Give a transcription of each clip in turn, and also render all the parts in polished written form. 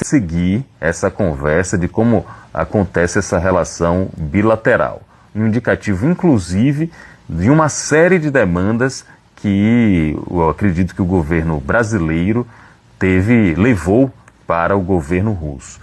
seguir essa conversa de como acontece essa relação bilateral. Um indicativo, inclusive, de uma série de demandas que eu acredito que o governo brasileiro levou para o governo russo.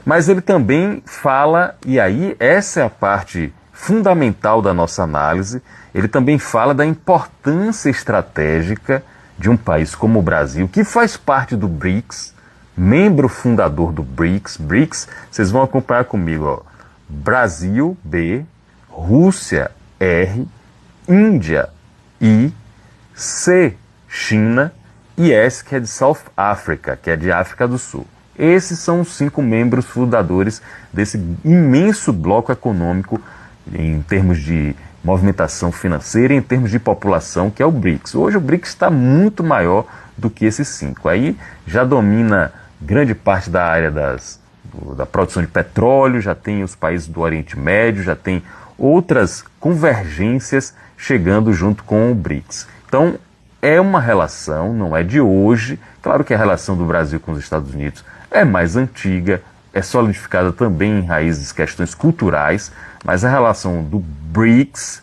Mas ele também fala, e aí essa é a parte fundamental da nossa análise, ele também fala da importância estratégica de um país como o Brasil, que faz parte do BRICS, membro fundador do BRICS. BRICS, vocês vão acompanhar comigo, ó. Brasil, B, Rússia, R, Índia, I, C, China, e S, que é de South Africa, que é de África do Sul. Esses são os 5 membros fundadores desse imenso bloco econômico em termos de movimentação financeira e em termos de população, que é o BRICS. Hoje o BRICS está muito maior do que esses 5. Aí já domina grande parte da área da produção de petróleo, já tem os países do Oriente Médio, já tem outras convergências chegando junto com o BRICS. Então, é uma relação, não é de hoje. Claro que a relação do Brasil com os Estados Unidos é mais antiga, é solidificada também em raízes, questões culturais, mas a relação do BRICS,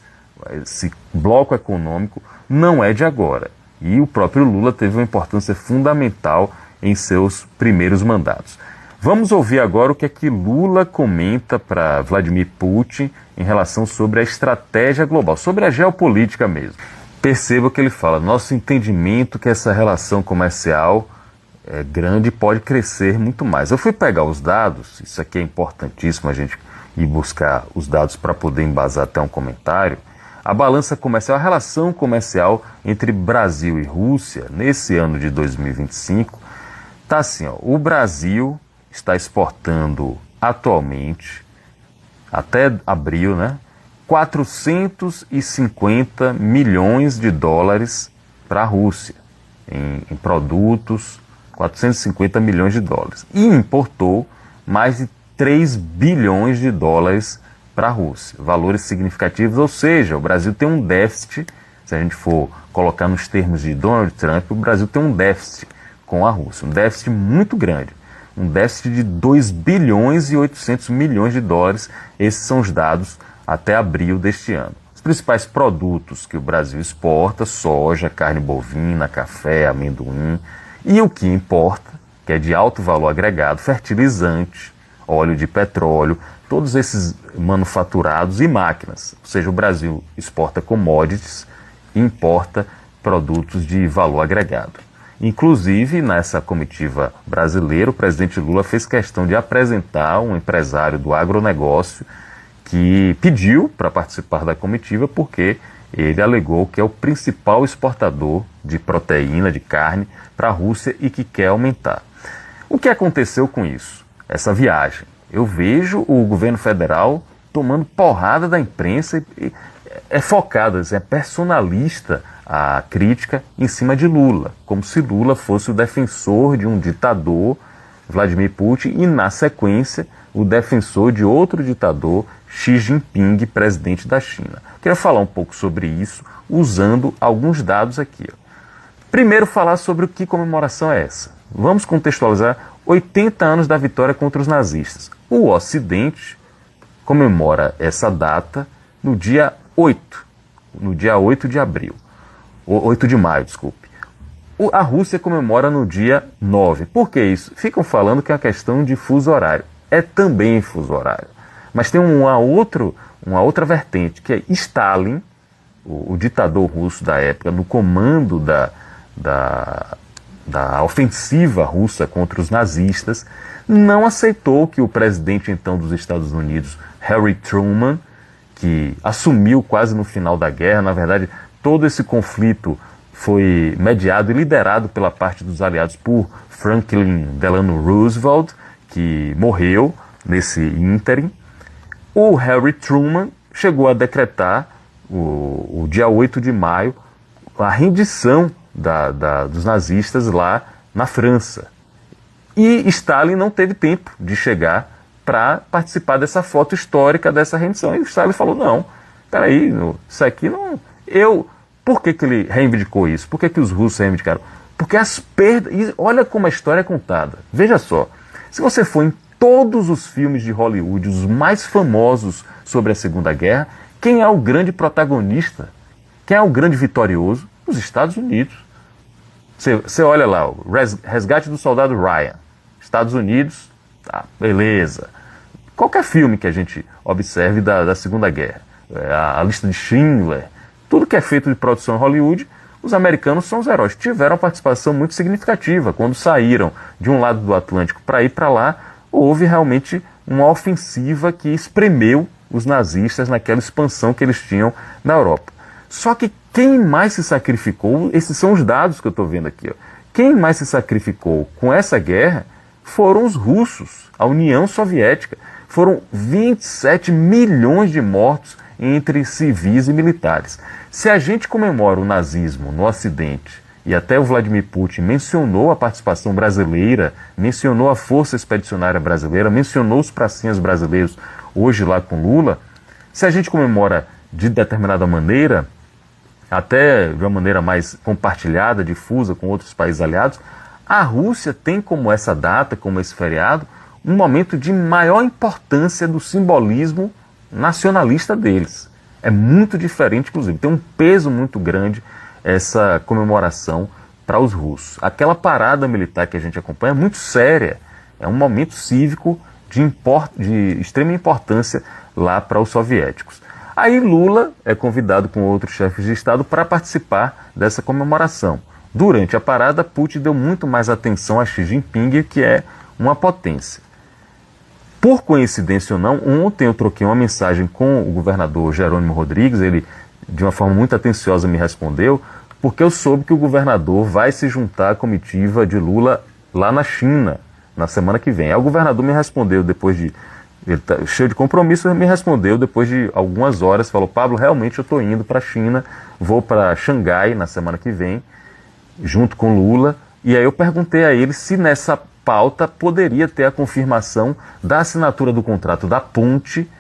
esse bloco econômico, não é de agora. E o próprio Lula teve uma importância fundamental em seus primeiros mandatos. Vamos ouvir agora o que é que Lula comenta para Vladimir Putin em relação sobre a estratégia global, sobre a geopolítica mesmo. Perceba que ele fala, nosso entendimento que essa relação comercial é grande e pode crescer muito mais. Eu fui pegar os dados, isso aqui é importantíssimo a gente ir buscar os dados para poder embasar até um comentário. A balança comercial, a relação comercial entre Brasil e Rússia, nesse ano de 2025, está assim, ó, o Brasil está exportando atualmente, até abril, né, 450 milhões de dólares para a Rússia, em produtos, 450 milhões de dólares. E importou mais de 3 bilhões de dólares para a Rússia. Valores significativos, ou seja, o Brasil tem um déficit, se a gente for colocar nos termos de Donald Trump, o Brasil tem um déficit com a Rússia, um déficit muito grande. Um déficit de 2 bilhões e 800 milhões de dólares. Esses são os dados até abril deste ano. Os principais produtos que o Brasil exporta, soja, carne bovina, café, amendoim, e o que importa, que é de alto valor agregado, fertilizante, óleo de petróleo, todos esses manufaturados e máquinas. Ou seja, o Brasil exporta commodities e importa produtos de valor agregado. Inclusive, nessa comitiva brasileira, o presidente Lula fez questão de apresentar um empresário do agronegócio que pediu para participar da comitiva porque ele alegou que é o principal exportador de proteína, de carne, para a Rússia e que quer aumentar. O que aconteceu com isso? Essa viagem. Eu vejo o governo federal tomando porrada da imprensa e é focada, é personalista a crítica em cima de Lula, como se Lula fosse o defensor de um ditador, Vladimir Putin, e na sequência o defensor de outro ditador, Xi Jinping, presidente da China. Queria falar um pouco sobre isso, usando alguns dados aqui. Primeiro, falar sobre o que comemoração é essa. Vamos contextualizar 80 anos da vitória contra os nazistas. O Ocidente comemora essa data no dia 8 de abril. 8 de maio, desculpe. A Rússia comemora no dia 9. Por que isso? Ficam falando que é uma questão de fuso horário. É também fuso horário. Mas tem uma outra vertente, que é Stalin, o ditador russo da época, no comando da ofensiva russa contra os nazistas, não aceitou que o presidente então dos Estados Unidos, Harry Truman, que assumiu quase no final da guerra, na verdade, todo esse conflito foi mediado e liderado pela parte dos aliados por Franklin Delano Roosevelt, que morreu nesse ínterim. O Harry Truman chegou a decretar, o dia 8 de maio, a rendição dos nazistas lá na França. E Stalin não teve tempo de chegar para participar dessa foto histórica dessa rendição. E o Stalin falou, não, peraí, isso aqui não... Por que ele reivindicou isso? Por que os russos reivindicaram? Porque as perdas... E olha como a história é contada. Veja só, Se você for em todos os filmes de Hollywood, os mais famosos sobre a Segunda Guerra, quem é o grande protagonista? Quem é o grande vitorioso? Os Estados Unidos. Você olha lá, o Resgate do Soldado Ryan. Estados Unidos, tá, beleza. Qualquer filme que a gente observe da Segunda Guerra, a lista de Schindler, tudo que é feito de produção em Hollywood, os americanos são os heróis. Tiveram uma participação muito significativa. Quando saíram de um lado do Atlântico para ir para lá, houve realmente uma ofensiva que espremeu os nazistas naquela expansão que eles tinham na Europa. Só que quem mais se sacrificou, esses são os dados que eu estou vendo aqui, ó. Quem mais se sacrificou com essa guerra foram os russos, a União Soviética. Foram 27 milhões de mortos entre civis e militares. Se a gente comemora o nazismo no Ocidente, e até o Vladimir Putin mencionou a participação brasileira, mencionou a Força Expedicionária Brasileira, mencionou os pracinhas brasileiros hoje lá com Lula, se a gente comemora de determinada maneira, até de uma maneira mais compartilhada, difusa com outros países aliados, a Rússia tem como essa data, como esse feriado, um momento de maior importância do simbolismo nacionalista deles. É muito diferente, inclusive, tem um peso muito grande essa comemoração para os russos. Aquela parada militar que a gente acompanha é muito séria, é um momento cívico de extrema importância lá para os soviéticos. Aí Lula é convidado com outros chefes de Estado para participar dessa comemoração. Durante a parada, Putin deu muito mais atenção a Xi Jinping, que é uma potência. Por coincidência ou não, ontem eu troquei uma mensagem com o governador Jerônimo Rodrigues, ele de uma forma muito atenciosa me respondeu, porque eu soube que o governador vai se juntar à comitiva de Lula lá na China, na semana que vem. Aí o governador me respondeu depois de... Ele tá cheio de compromisso, ele me respondeu depois de algumas horas, falou: Pablo, realmente eu estou indo para a China, vou para Xangai na semana que vem, junto com Lula. E aí eu perguntei a ele se nessa pauta poderia ter a confirmação da assinatura do contrato da ponte,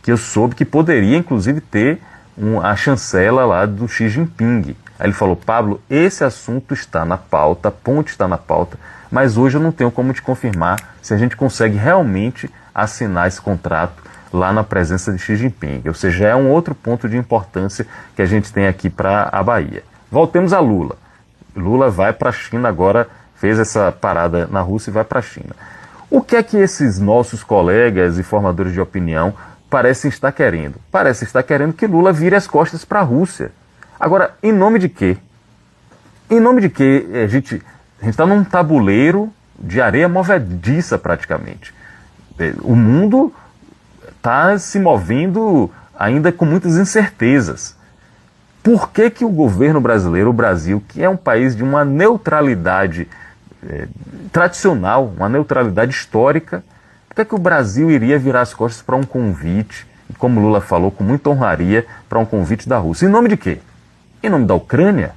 que eu soube que poderia inclusive ter a chancela lá do Xi Jinping. Aí ele falou: Pablo, esse assunto está na pauta, a ponte está na pauta, mas hoje eu não tenho como te confirmar se a gente consegue realmente assinar esse contrato lá na presença de Xi Jinping. Ou seja, é um outro ponto de importância que a gente tem aqui para a Bahia. Voltemos a Lula. Lula vai para a China agora, fez essa parada na Rússia e vai para a China. O que é que esses nossos colegas e formadores de opinião parecem estar querendo? Parecem estar querendo que Lula vire as costas para a Rússia. Agora, em nome de quê? Em nome de quê? A gente está num tabuleiro de areia movediça praticamente. O mundo está se movendo ainda com muitas incertezas. Por que que o governo brasileiro, o Brasil, que é um país de uma neutralidade tradicional, uma neutralidade histórica, por que que o Brasil iria virar as costas para um convite, e como Lula falou, com muita honraria, para um convite da Rússia? Em nome de quê? Em nome da Ucrânia?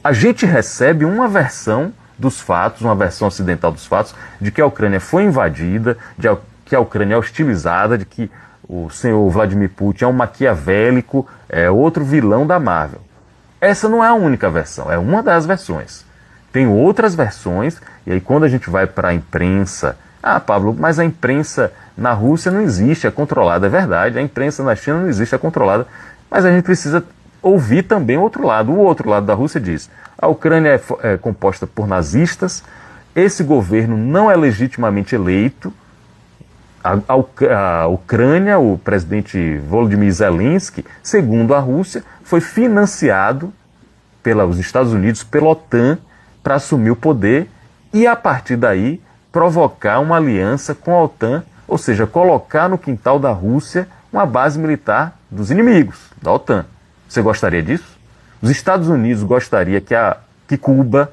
A gente recebe uma versão dos fatos, uma versão ocidental dos fatos, de que a Ucrânia foi invadida, de que a Ucrânia é hostilizada, de que o senhor Vladimir Putin é um maquiavélico, é outro vilão da Marvel. Essa não é a única versão, é uma das versões. Tem outras versões, e aí quando a gente vai para a imprensa... Ah, Pablo, mas a imprensa na Rússia não existe, é controlada. É verdade, a imprensa na China não existe, é controlada. Mas a gente precisa ouvir também o outro lado. O outro lado da Rússia diz: a Ucrânia é composta por nazistas, esse governo não é legitimamente eleito, a Ucrânia, o presidente Volodymyr Zelensky, segundo a Rússia, foi financiado pelos Estados Unidos, pela OTAN, para assumir o poder e, a partir daí, provocar uma aliança com a OTAN, ou seja, colocar no quintal da Rússia uma base militar dos inimigos, da OTAN. Você gostaria disso? Os Estados Unidos gostaria que Cuba,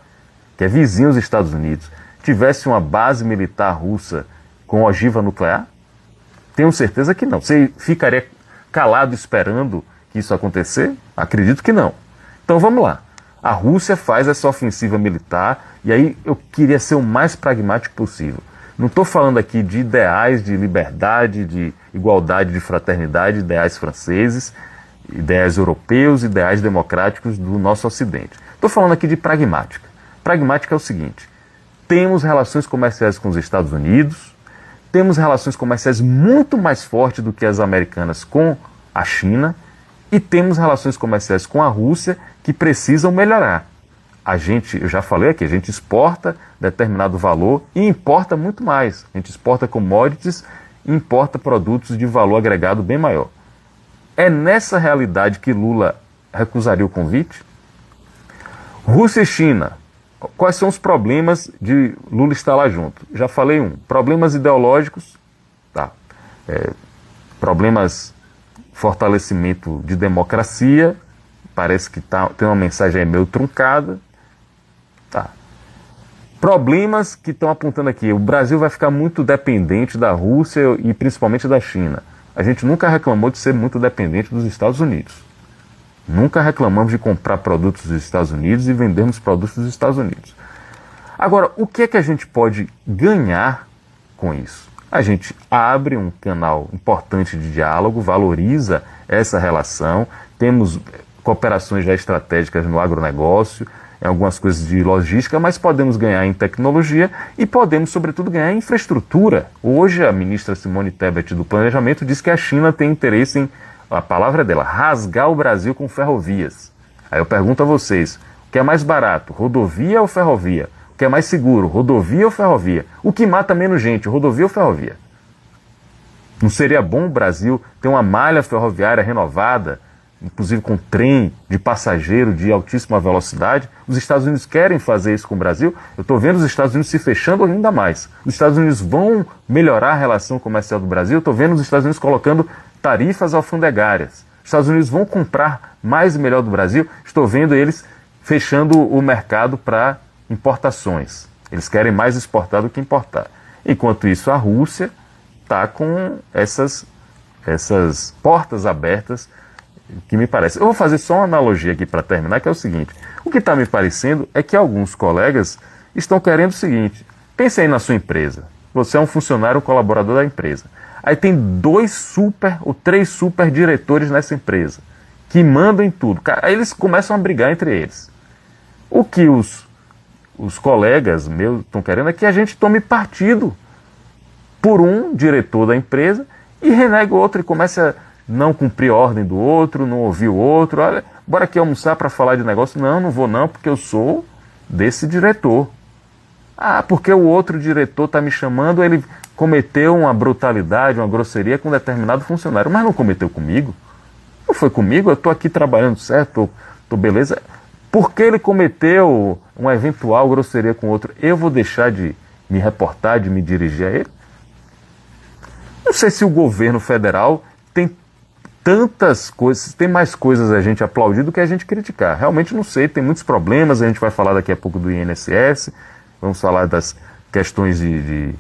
que é vizinho dos Estados Unidos, tivesse uma base militar russa com ogiva nuclear? Tenho certeza que não. Você ficaria calado esperando que isso acontecer? Acredito que não. Então vamos lá. A Rússia faz essa ofensiva militar, e aí eu queria ser o mais pragmático possível. Não estou falando aqui de ideais de liberdade, de igualdade, de fraternidade, ideais franceses, ideais europeus, ideais democráticos do nosso Ocidente. Estou falando aqui de pragmática. Pragmática é o seguinte: temos relações comerciais com os Estados Unidos, temos relações comerciais muito mais fortes do que as americanas com a China e temos relações comerciais com a Rússia que precisam melhorar. Eu já falei aqui, a gente exporta determinado valor e importa muito mais. A gente exporta commodities e importa produtos de valor agregado bem maior. É nessa realidade que Lula recusaria o convite? Rússia e China. Quais são os problemas de Lula estar lá junto? Já falei problemas ideológicos, tá? Problemas, fortalecimento de democracia, parece que tem uma mensagem aí meio truncada, tá? Problemas que estão apontando aqui, o Brasil vai ficar muito dependente da Rússia e principalmente da China. A gente nunca reclamou de ser muito dependente dos Estados Unidos. Nunca reclamamos de comprar produtos dos Estados Unidos e vendermos produtos dos Estados Unidos. Agora, o que é que a gente pode ganhar com isso? A gente abre um canal importante de diálogo, valoriza essa relação, temos cooperações já estratégicas no agronegócio, em algumas coisas de logística, mas podemos ganhar em tecnologia e podemos, sobretudo, ganhar em infraestrutura. Hoje, a ministra Simone Tebet do Planejamento diz que a China tem interesse em, a palavra é dela, rasgar o Brasil com ferrovias. Aí eu pergunto a vocês, o que é mais barato, rodovia ou ferrovia? O que é mais seguro, rodovia ou ferrovia? O que mata menos gente, rodovia ou ferrovia? Não seria bom o Brasil ter uma malha ferroviária renovada, inclusive com trem de passageiro de altíssima velocidade? Os Estados Unidos querem fazer isso com o Brasil. Eu estou vendo os Estados Unidos se fechando ainda mais. Os Estados Unidos vão melhorar a relação comercial do Brasil. Eu estou vendo os Estados Unidos colocando tarifas alfandegárias. Os Estados Unidos vão comprar mais e melhor do Brasil. Estou vendo eles fechando o mercado para importações. Eles querem mais exportar do que importar. Enquanto isso, a Rússia está com essas portas abertas que me parece. Eu vou fazer só uma analogia aqui para terminar, que é o seguinte. O que está me parecendo é que alguns colegas estão querendo o seguinte. Pense aí na sua empresa. Você é um funcionário, um colaborador da empresa. Aí tem 2 super ou 3 super diretores nessa empresa que mandam em tudo. Aí eles começam a brigar entre eles. O que os colegas meus estão querendo é que a gente tome partido por um diretor da empresa e renegue o outro e comece a não cumprir a ordem do outro, não ouvir o outro. Olha, bora aqui almoçar para falar de negócio. Não vou não, porque eu sou desse diretor. Ah, porque o outro diretor está me chamando, ele cometeu uma brutalidade, uma grosseria com um determinado funcionário, mas não cometeu comigo. Não foi comigo, eu estou aqui trabalhando certo, tô beleza. Porque ele cometeu uma eventual grosseria com outro, eu vou deixar de me reportar, de me dirigir a ele? Não sei se o governo federal tem tantas coisas, tem mais coisas a gente aplaudir do que a gente criticar. Realmente não sei, tem muitos problemas, a gente vai falar daqui a pouco do INSS, vamos falar das questões de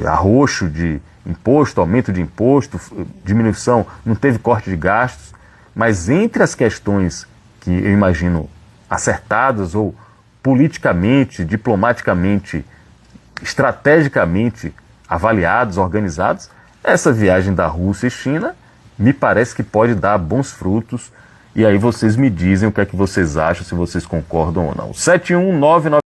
arroxo de imposto, aumento de imposto, diminuição, não teve corte de gastos, mas entre as questões que eu imagino acertadas ou politicamente, diplomaticamente, estrategicamente avaliados, organizados, essa viagem da Rússia e China me parece que pode dar bons frutos. E aí vocês me dizem o que é que vocês acham, se vocês concordam ou não. 71999